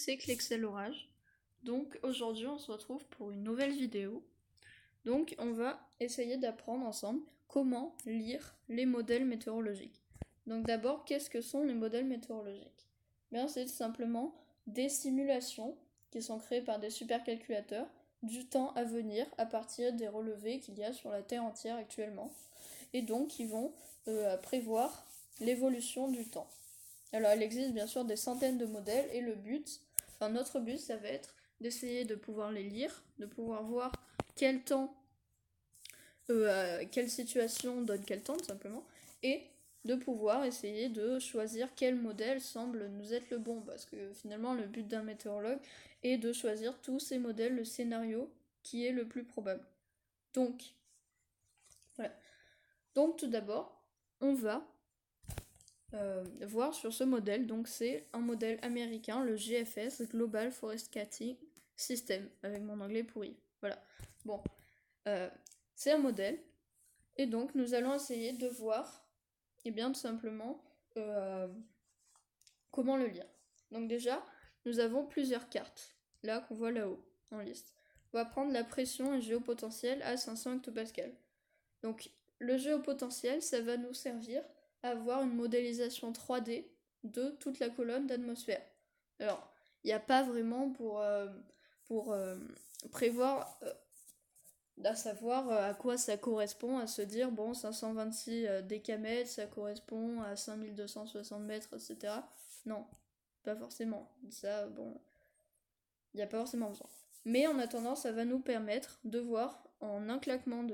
c'est Clexel Orage. Donc aujourd'hui on se retrouve pour une nouvelle vidéo. Donc on va essayer d'apprendre ensemble comment lire les modèles météorologiques. Donc d'abord, qu'est-ce que sont les modèles météorologiques? Bien, c'est simplement des simulations qui sont créées par des supercalculateurs du temps à venir à partir des relevés qu'il y a sur la Terre entière actuellement. Et donc ils vont prévoir l'évolution du temps. Alors il existe bien sûr des centaines de modèles et notre but ça va être d'essayer de pouvoir les lire, de pouvoir voir quel temps, quelle situation donne quel temps tout simplement, et de pouvoir essayer de choisir quel modèle semble nous être le bon, parce que finalement le but d'un météorologue est de choisir tous ces modèles, le scénario qui est le plus probable. Donc, voilà. Donc tout d'abord, on va voir sur ce modèle. Donc c'est un modèle américain, le GFS, Global Forecasting System, avec mon anglais pourri. Voilà. Bon, c'est un modèle, et donc nous allons essayer de voir, et bien tout simplement, comment le lire. Donc déjà, nous avons plusieurs cartes, là qu'on voit là-haut, en liste. On va prendre la pression et géopotentiel à 500 hectopascales. Donc le géopotentiel, ça va nous servir à avoir une modélisation 3D de toute la colonne d'atmosphère. Alors, il n'y a pas vraiment pour prévoir, à savoir à quoi ça correspond, à se dire, bon, 526 décamètres, ça correspond à 5260 mètres, etc. Non, pas forcément. Ça, bon, il n'y a pas forcément besoin. Mais en attendant, ça va nous permettre de voir en un claquement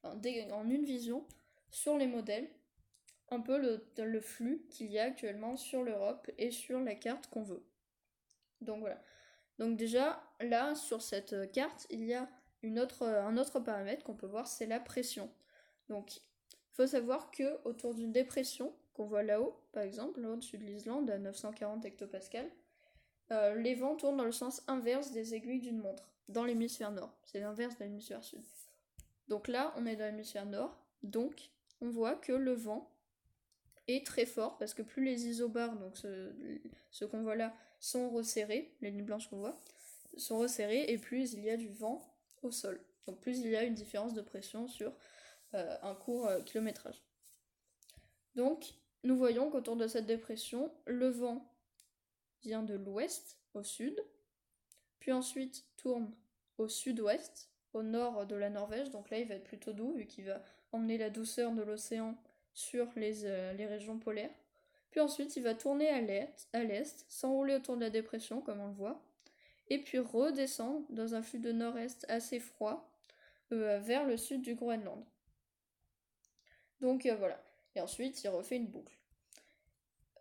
en une vision sur les modèles un peu le flux qu'il y a actuellement sur l'Europe et sur la carte qu'on veut. Donc voilà. Donc déjà, là, sur cette carte, il y a un autre paramètre qu'on peut voir, c'est la pression. Donc, il faut savoir que autour d'une dépression, qu'on voit là-haut, par exemple, là au-dessus de l'Islande, à 940 hectopascales, les vents tournent dans le sens inverse des aiguilles d'une montre, dans l'hémisphère nord. C'est l'inverse de l'hémisphère sud. Donc là, on est dans l'hémisphère nord, donc on voit que le vent est très fort, parce que plus les isobars, donc ceux qu'on voit là, sont resserrés, les lignes blanches qu'on voit, sont resserrés, et plus il y a du vent au sol. Donc plus il y a une différence de pression sur un court kilométrage. Donc nous voyons qu'autour de cette dépression, le vent vient de l'ouest au sud, puis ensuite tourne au sud-ouest, au nord de la Norvège, donc là il va être plutôt doux vu qu'il va emmener la douceur de l'océan sur les régions polaires. Puis ensuite il va tourner à l'est, s'enrouler autour de la dépression comme on le voit, et puis redescendre dans un flux de nord-est assez froid vers le sud du Groenland. Donc voilà, et ensuite il refait une boucle.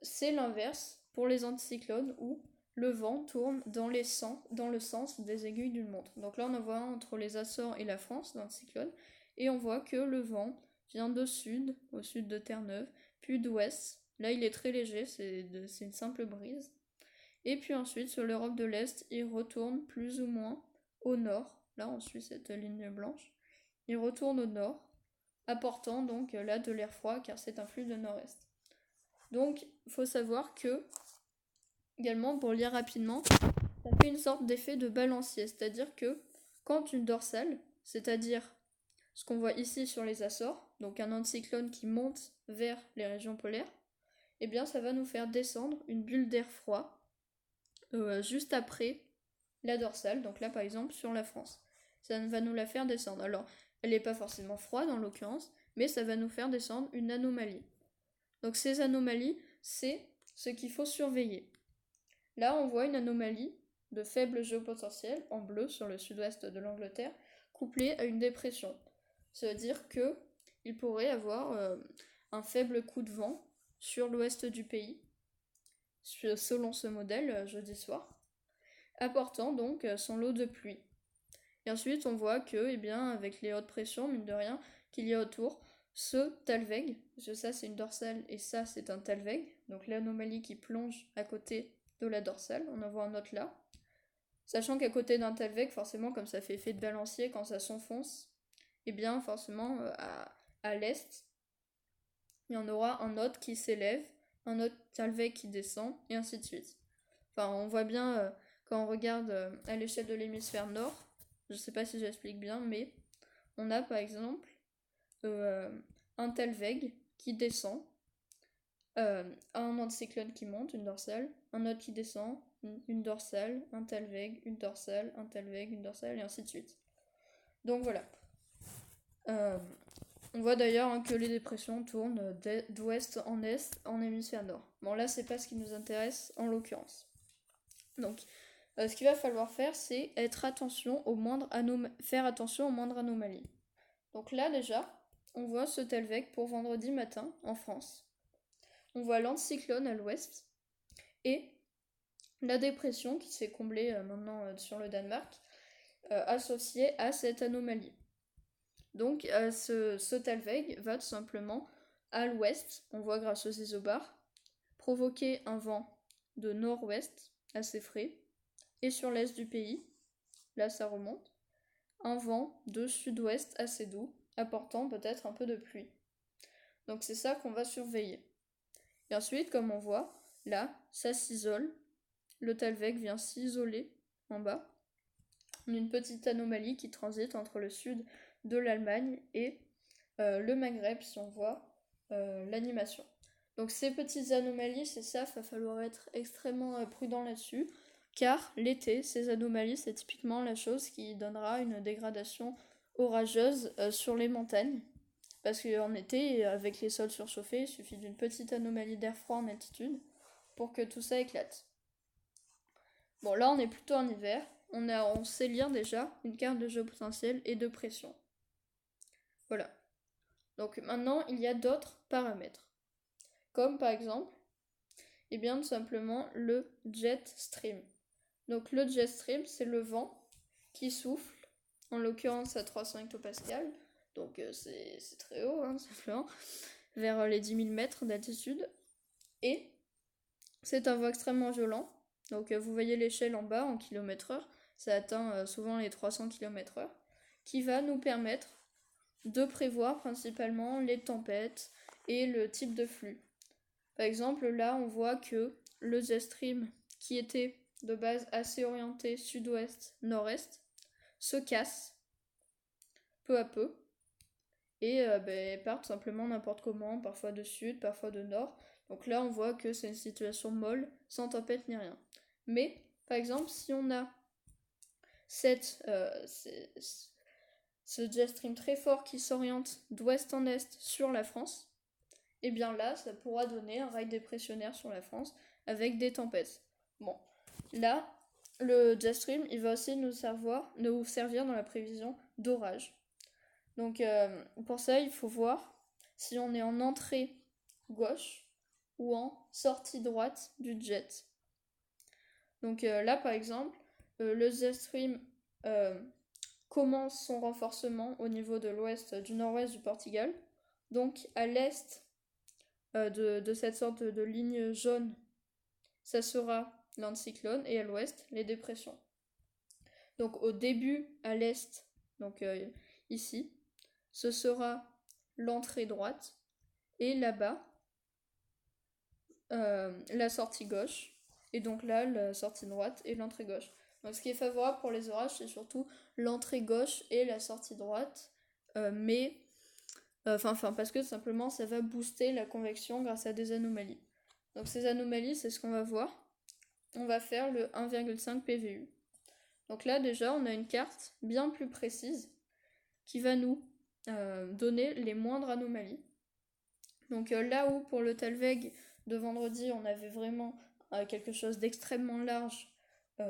C'est l'inverse pour les anticyclones où le vent tourne dans le sens des aiguilles d'une montre. Donc là on en voit un entre les Açores et la France dans le cyclone, et on voit que le vent vient de sud, au sud de Terre-Neuve, puis d'ouest. Là il est très léger, c'est une simple brise. Et puis ensuite sur l'Europe de l'Est, il retourne plus ou moins au nord. Là on suit cette ligne blanche. Il retourne au nord, apportant donc là de l'air froid car c'est un flux de nord-est. Donc il faut savoir que, également pour lire rapidement, ça fait une sorte d'effet de balancier, c'est-à-dire que quand une dorsale, c'est-à-dire ce qu'on voit ici sur les Açores, donc un anticyclone qui monte vers les régions polaires, eh bien ça va nous faire descendre une bulle d'air froid juste après la dorsale, donc là par exemple sur la France. Ça va nous la faire descendre. Alors, elle n'est pas forcément froide en l'occurrence, mais ça va nous faire descendre une anomalie. Donc ces anomalies, c'est ce qu'il faut surveiller. Là, on voit une anomalie de faible géopotentiel en bleu sur le sud-ouest de l'Angleterre, couplée à une dépression. Ça veut dire que il pourrait avoir un faible coup de vent sur l'ouest du pays, selon ce modèle, jeudi soir, apportant donc son lot de pluie. Et ensuite, on voit que, eh bien, avec les hautes pressions, mine de rien, qu'il y a autour, ce Talweg, parce que ça c'est une dorsale et ça c'est un Talweg, donc l'anomalie qui plonge à côté de la dorsale, on en voit un autre là. Sachant qu'à côté d'un Talweg, forcément, comme ça fait effet de balancier quand ça s'enfonce, eh bien, forcément, à l'est, il y en aura un autre qui s'élève, un autre Talweg qui descend, et ainsi de suite. Enfin, on voit bien quand on regarde à l'échelle de l'hémisphère nord, je sais pas si j'explique bien, mais on a par exemple un tel vague qui descend, un anticyclone qui monte, une dorsale, un autre qui descend, une dorsale, un tel vague, une dorsale, un tel vague, une dorsale, et ainsi de suite. Donc voilà. On voit d'ailleurs que les dépressions tournent d'ouest en est en hémisphère nord. Bon là c'est pas ce qui nous intéresse en l'occurrence. Donc ce qu'il va falloir faire c'est faire attention aux moindres anomalies. Donc là déjà on voit ce tel vague pour vendredi matin en France. On voit l'anticyclone à l'ouest et la dépression qui s'est comblée maintenant sur le Danemark associée à cette anomalie. Donc ce tel vague va tout simplement à l'ouest, on voit grâce aux isobars, provoquer un vent de nord-ouest assez frais, et sur l'est du pays, là ça remonte, un vent de sud-ouest assez doux, apportant peut-être un peu de pluie. Donc c'est ça qu'on va surveiller. Et ensuite, comme on voit, là, ça s'isole, le tel vague vient s'isoler en bas, une petite anomalie qui transite entre le sud de l'Allemagne et le Maghreb, si on voit l'animation. Donc ces petites anomalies, c'est ça, il va falloir être extrêmement prudent là-dessus, car l'été, ces anomalies, c'est typiquement la chose qui donnera une dégradation orageuse sur les montagnes. Parce qu'en été, avec les sols surchauffés, il suffit d'une petite anomalie d'air froid en altitude pour que tout ça éclate. Bon, là, on est plutôt en hiver. On sait lire déjà une carte de géopotentiel et de pression. Voilà. Donc maintenant, il y a d'autres paramètres. Comme par exemple, eh bien, tout simplement le jet stream. Donc le jet stream, c'est le vent qui souffle, en l'occurrence à 300 hectopascales, donc c'est très haut, hein, simplement, vers les 10 000 mètres d'altitude. Et c'est un vent extrêmement violent. Donc vous voyez l'échelle en bas en km/h, ça atteint souvent les 300 km/h, qui va nous permettre de prévoir principalement les tempêtes et le type de flux. Par exemple, là, on voit que le jet stream, qui était de base assez orienté sud-ouest-nord-est, se casse peu à peu et part tout simplement n'importe comment, parfois de sud, parfois de nord. Donc là, on voit que c'est une situation molle, sans tempête ni rien. Mais, par exemple, si on a ce jet stream très fort qui s'oriente d'ouest en est sur la France, et bien là, ça pourra donner un rail dépressionnaire sur la France avec des tempêtes. Bon, là, le jet stream, il va aussi nous servir dans la prévision d'orage. Donc pour ça, il faut voir si on est en entrée gauche ou en sortie droite du jet. Donc là, par exemple, le jet stream commence son renforcement au niveau de l'ouest, du nord-ouest du Portugal. Donc à l'est de cette sorte de ligne jaune, ça sera l'anticyclone, et à l'ouest, les dépressions. Donc au début, à l'est, donc ici, ce sera l'entrée droite, et là-bas, la sortie gauche, et donc là, la sortie droite et l'entrée gauche. Donc ce qui est favorable pour les orages, c'est surtout l'entrée gauche et la sortie droite, parce que simplement ça va booster la convection grâce à des anomalies. Donc ces anomalies, c'est ce qu'on va voir. On va faire le 1,5 PVU. Donc là déjà, on a une carte bien plus précise qui va nous donner les moindres anomalies. Donc là où pour le Talveg de vendredi, on avait vraiment quelque chose d'extrêmement large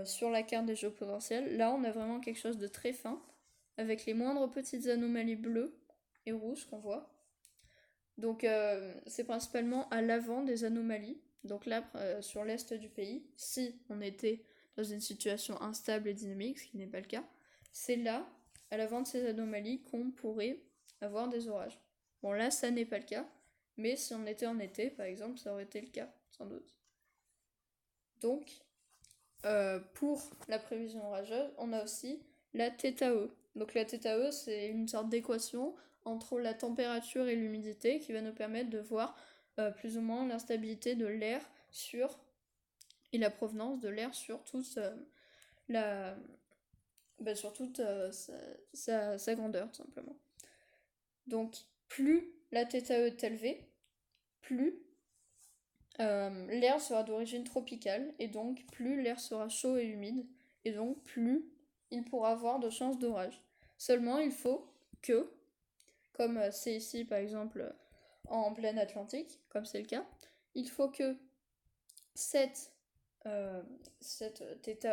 sur la carte des géopotentiels, là on a vraiment quelque chose de très fin, avec les moindres petites anomalies bleues et rouges qu'on voit. Donc c'est principalement à l'avant des anomalies, donc là sur l'est du pays, si on était dans une situation instable et dynamique, ce qui n'est pas le cas, c'est là, à l'avant de ces anomalies, qu'on pourrait avoir des orages. Bon là ça n'est pas le cas, mais si on était en été par exemple, ça aurait été le cas, sans doute. Donc pour la prévision orageuse, on a aussi la θE. Donc la θE, c'est une sorte d'équation entre la température et l'humidité qui va nous permettre de voir plus ou moins l'instabilité de l'air et la provenance de l'air sur sur toute sa grandeur, tout simplement. Donc, plus la θe est élevée, plus l'air sera d'origine tropicale, et donc plus l'air sera chaud et humide, et donc plus il pourra avoir de chances d'orage. Seulement, il faut que, comme c'est ici par exemple en pleine Atlantique, comme c'est le cas, il faut que cette θe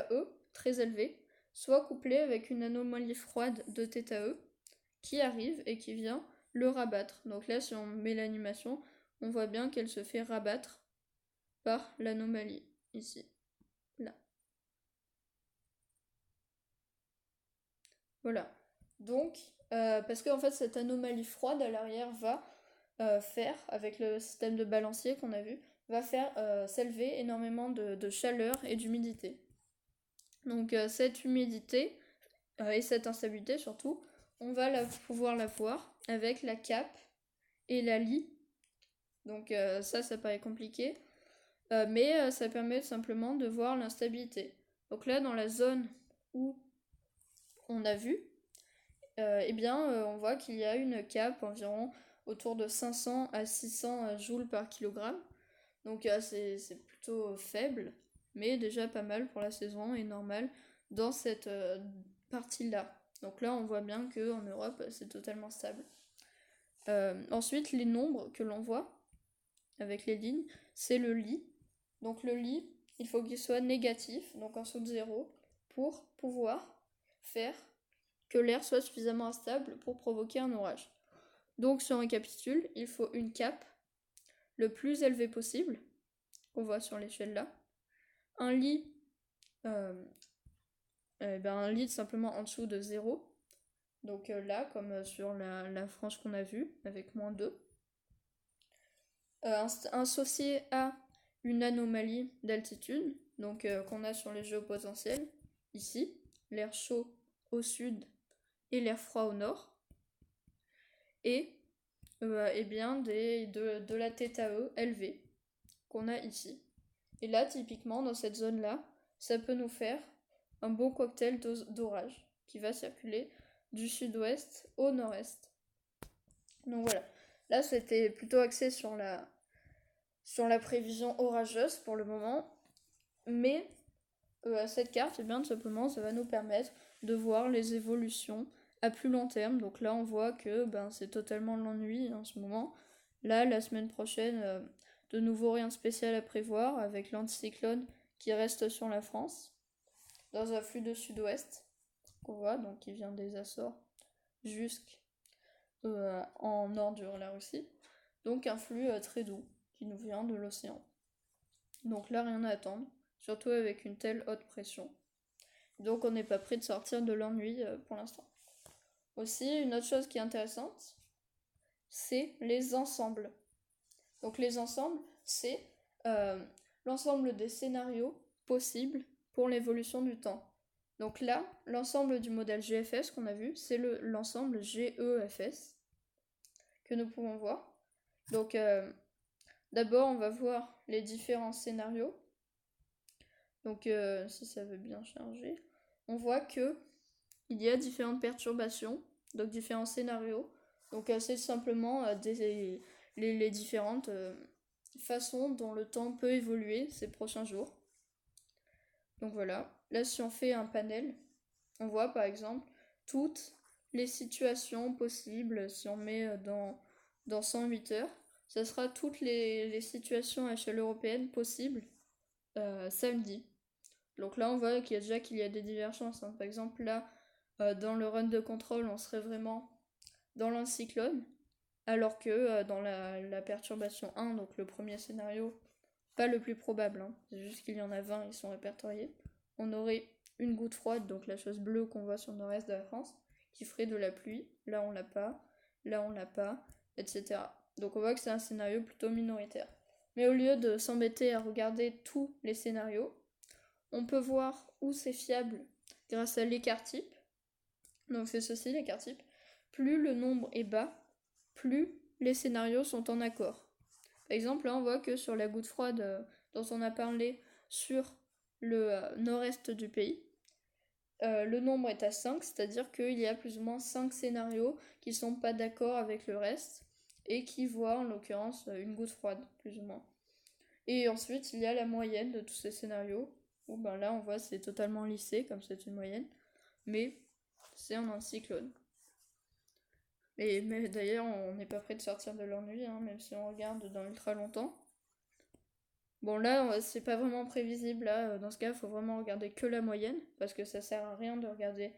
très élevée soit couplée avec une anomalie froide de θe qui arrive et qui vient le rabattre. Donc là, si on met l'animation, on voit bien qu'elle se fait rabattre par l'anomalie, ici, là. Voilà. Donc, parce qu'en fait, cette anomalie froide à l'arrière va faire, avec le système de balancier qu'on a vu, va faire s'élever énormément de chaleur et d'humidité. Donc cette humidité et cette instabilité surtout, on va pouvoir la voir avec la cape et la lie. Donc ça paraît compliqué, mais ça permet simplement de voir l'instabilité. Donc là, dans la zone où on a vu, on voit qu'il y a une cape environ autour de 500 à 600 joules par kilogramme. Donc c'est plutôt faible, mais déjà pas mal pour la saison et normal dans cette partie-là. Donc là, on voit bien qu'en Europe, c'est totalement stable. Ensuite, les nombres que l'on voit avec les lignes, c'est le lit. Donc le lit, il faut qu'il soit négatif, donc en dessous de 0, pour pouvoir faire que l'air soit suffisamment instable pour provoquer un orage. Donc si on récapitule, il faut une cape le plus élevée possible, qu'on voit sur l'échelle là, un lit, un lit simplement en dessous de 0, donc là, comme sur la frange qu'on a vue, avec -2, associé à une anomalie d'altitude, donc qu'on a sur les géopotentiels, ici, l'air chaud au sud et l'air froid au nord, et de la θe élevée qu'on a ici. Et là, typiquement, dans cette zone-là, ça peut nous faire un beau cocktail d'orage qui va circuler du sud-ouest au nord-est. Donc voilà, là c'était plutôt axé sur la prévision orageuse pour le moment, mais cette carte, tout simplement, ça va nous permettre de voir les évolutions à plus long terme. Donc là, on voit que c'est totalement l'ennui en ce moment. Là, la semaine prochaine, de nouveau rien de spécial à prévoir avec l'anticyclone qui reste sur la France, dans un flux de sud-ouest qu'on voit, donc qui vient des Açores jusqu'en nord de la Russie. Donc un flux très doux qui nous vient de l'océan. Donc là, rien à attendre, surtout avec une telle haute pression. Donc on n'est pas prêt de sortir de l'ennui pour l'instant. Aussi, une autre chose qui est intéressante, c'est les ensembles. Donc les ensembles, c'est l'ensemble des scénarios possibles pour l'évolution du temps. Donc là, l'ensemble du modèle GFS qu'on a vu, c'est l'ensemble GEFS que nous pouvons voir. Donc d'abord, on va voir les différents scénarios. Donc si ça veut bien charger, on voit que il y a différentes perturbations, donc différents scénarios. Donc c'est simplement les différentes façons dont le temps peut évoluer ces prochains jours. Donc voilà, là si on fait un panel, on voit par exemple toutes les situations possibles. Si on met dans 108 heures, ça sera toutes les situations à échelle européenne possibles samedi. Donc là on voit qu'il y a des divergences, hein. Par exemple là, dans le run de contrôle, on serait vraiment dans l'anticyclone, alors que dans la perturbation 1, donc le premier scénario, pas le plus probable, hein, c'est juste qu'il y en a 20, ils sont répertoriés, on aurait une goutte froide, donc la chose bleue qu'on voit sur le nord-est de la France, qui ferait de la pluie, là on l'a pas, etc. Donc on voit que c'est un scénario plutôt minoritaire. Mais au lieu de s'embêter à regarder tous les scénarios, on peut voir où c'est fiable grâce à l'écart type. Donc c'est ceci, l'écart type. Plus le nombre est bas, plus les scénarios sont en accord. Par exemple, là on voit que sur la goutte froide dont on a parlé sur le nord-est du pays, le nombre est à 5, c'est-à-dire qu'il y a plus ou moins 5 scénarios qui sont pas d'accord avec le reste et qui voient en l'occurrence une goutte froide, plus ou moins. Et ensuite, il y a la moyenne de tous ces scénarios, où ben là on voit c'est totalement lissé, comme c'est une moyenne, mais c'est un anticyclone. Mais d'ailleurs, on n'est pas prêt de sortir de l'ennui, hein, même si on regarde dans ultra longtemps. Bon là, c'est pas vraiment prévisible, là, dans ce cas, il faut vraiment regarder que la moyenne, parce que ça sert à rien de regarder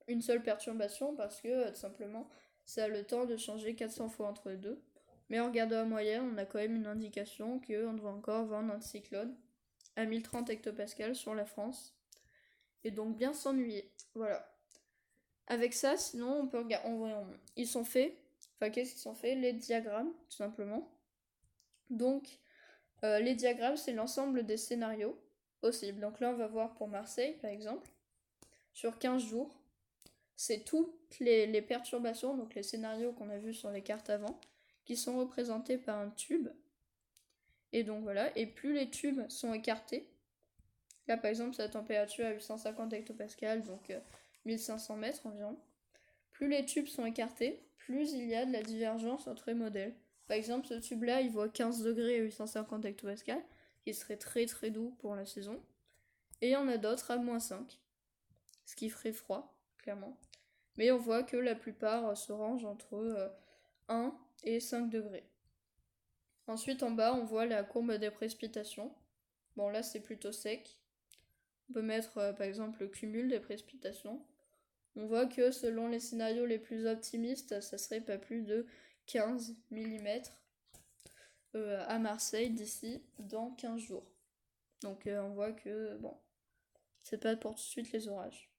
une seule perturbation, parce que tout simplement, ça a le temps de changer 400 fois entre les deux. Mais en regardant la moyenne, on a quand même une indication qu'on devrait encore avoir un anticyclone à 1030 hectopascales sur la France, et donc bien s'ennuyer. Voilà. Avec ça, sinon, on peut regarder. Ils sont faits. Enfin, qu'est-ce qu'ils sont faits? Les diagrammes, tout simplement. Donc, les diagrammes, c'est l'ensemble des scénarios possibles. Donc là, on va voir pour Marseille, par exemple. Sur 15 jours, c'est toutes les perturbations, donc les scénarios qu'on a vus sur les cartes avant, qui sont représentés par un tube. Et donc voilà, et plus les tubes sont écartés, là par exemple, c'est la température à 850 hectopascales, donc 1500 mètres environ. Plus les tubes sont écartés, plus il y a de la divergence entre les modèles. Par exemple, ce tube-là, il voit 15 degrés à 850 hectopascales, qui serait très très doux pour la saison. Et il y en a d'autres à -5, ce qui ferait froid, clairement. Mais on voit que la plupart se rangent entre 1 et 5 degrés. Ensuite, en bas, on voit la courbe des précipitations. Bon, là, c'est plutôt sec. On peut mettre, par exemple, le cumul des précipitations. On voit que selon les scénarios les plus optimistes, ça serait pas plus de 15 mm à Marseille d'ici dans 15 jours. Donc on voit que, bon, c'est pas pour tout de suite les orages.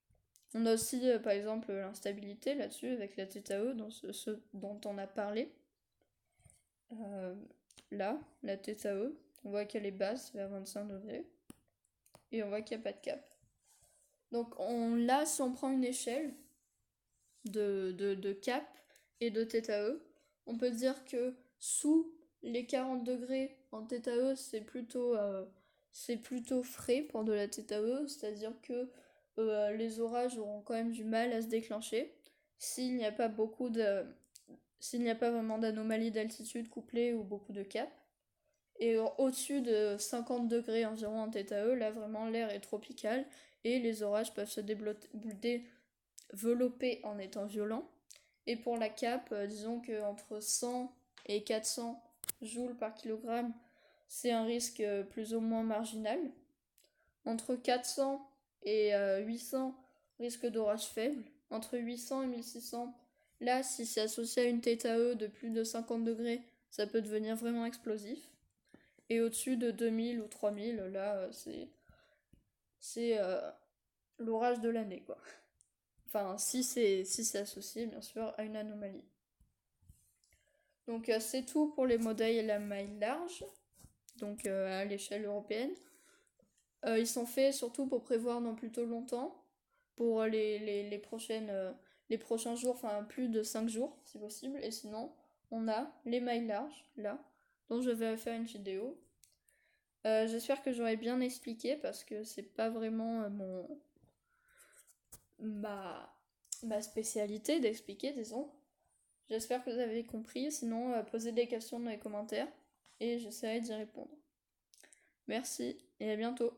On a aussi, par exemple, l'instabilité là-dessus avec la TTAE, ce dont on a parlé. Là, la TTAE, on voit qu'elle est basse, vers 25 degrés. Et on voit qu'il n'y a pas de cap. Donc là, si on prend une échelle de cap et de θe, on peut dire que sous les 40 degrés en θe, c'est plutôt frais pour de la θe, c'est-à-dire que les orages auront quand même du mal à se déclencher s'il n'y a pas vraiment d'anomalies d'altitude couplées ou beaucoup de cap. Et au-dessus de 50 degrés environ en θe, là vraiment l'air est tropical et les orages peuvent se développer en étant violents. Et pour la cape, disons qu'entre 100 et 400 joules par kilogramme, c'est un risque plus ou moins marginal. Entre 400 et 800, risque d'orage faible. Entre 800 et 1600, là, si c'est associé à une θe de plus de 50 degrés, ça peut devenir vraiment explosif. Et au-dessus de 2000 ou 3000, là, c'est l'orage de l'année, quoi. Enfin, si c'est associé, bien sûr, à une anomalie. Donc, c'est tout pour les modèles à la maille large, donc à l'échelle européenne. Ils sont faits surtout pour prévoir dans plutôt longtemps, pour les prochains jours, enfin plus de 5 jours, si possible. Et sinon, on a les mailles larges, là, dont je vais faire une vidéo. J'espère que j'aurai bien expliqué parce que c'est pas vraiment ma spécialité d'expliquer, disons. J'espère que vous avez compris, sinon posez des questions dans les commentaires et j'essaierai d'y répondre. Merci et à bientôt.